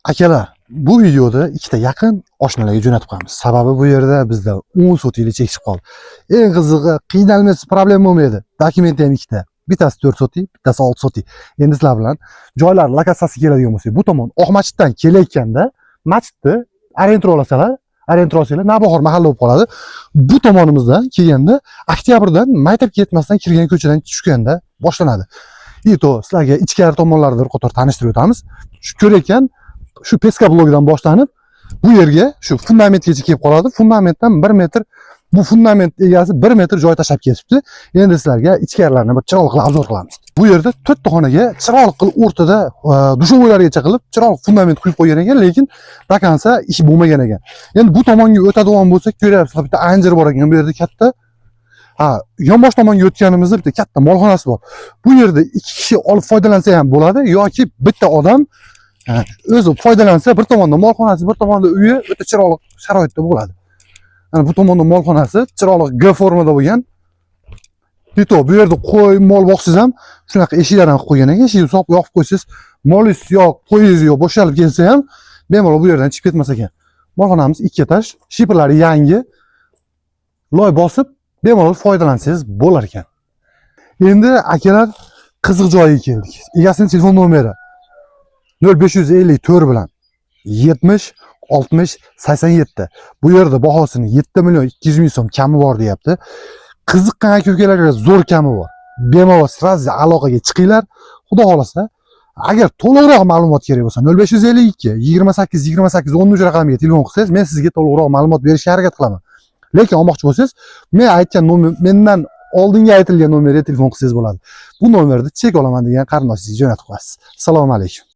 Akalar, bu videoda ikkita yaqin oshnalarga jo'natib qo'yamiz. Sababi bu yerda bizda 10 sotiylik chekishib qoldi. Eng qizig'i, qiynalmaysiz, problem bo'lmaydi. Dokumenti ham ikkita. Bittasi 4 sotiy, bittasi 6 sotiy. Endi sizlar bilan joylar lokatsiyasi keladigan bo'lsak, bu tomon Oqmachitdan kelayotganda masjidni arendra olasalar, arendra olsanglar Navbahor mahalla bo'lib qoladi. Bu tomonimizdan kelganda oktyabrdan maktabga yetmasdan kirgan ko'chadan tushganda boshlanadi. To sizlarga ichkari tomonlarida bir qator tanishtirib o'tamiz. Shu ko'rayotgan shu peska blogidan boshlanib bu yerga shu fundamentgacha kelib qoladi. Fundamentdan 1 metr, bu fundament egasi 1 metr joy tashlab ketibdi. Endi sizlarga ichkarilarni bir chiroyli qilib obzor qilamiz. Bu yerda 4 ta xonaga chiroyli qilib o'rtada dushovoylargacha qilib chiroyli fundament quyib qo'ygan ekan, lekin dakansa ish bo'lmagan ekan. Endi bu tomonga o'tadigan bo'lsak, ko'ryapsizlar, bitta anjir bor ekan bu yerda katta. Yonbosh tomonga o'tganimizda bitta katta molxonasi bor. Bu yerda 2 kishi olib foydalansa ham bo'ladi yoki bitta odam o'zi foydalansa, bir tomonda molxonasi, bir tomonda uyi o'ta chiroyli sharoitda bo'ladi. Bu tomonda molxonasi chiroyli G formada bo'lgan. Bu yerda qo'y, mol boqsiz ham shunaqa eshiklar ham qo'ygan ekan. Eshikni solib yopib qo'ysiz, molingiz yo'q, qo'yingiz yo'q, bo'shalib kelsa ham bemalol bu yerdan chiqib ketmas ekan. Molxonamiz 2 etaj, shiprlari yangi. Loy bosib bemalol foydalansangiz bo'lar ekan. Endi akalar qiziq joyiga keldik. Egasining telefon nomeri 0554 bilan 70 60 87. Bu yerda bahosini 7 million 200 ming so'm kami bor deyapti. Qiziqqan aka-ukalarga zo'r kami bor. Bemalol sразу aloqaga chiqinglar. Xudo xolasa, agar to'liqroq ma'lumot kerak bo'lsa 0552 28 28 13 raqamiga telefon qilsangiz, men sizga to'liqroq ma'lumot berishga harakat qilaman. Lekin olmoqchi bo'lsangiz, men aytgan nomer, mendan oldinga aytilgan nomerga telefon qilsangiz bo'ladi. Bu nomerda chek olaman degan qarindoshingizni jo'natib qo'yasiz. Assalomu alaykum.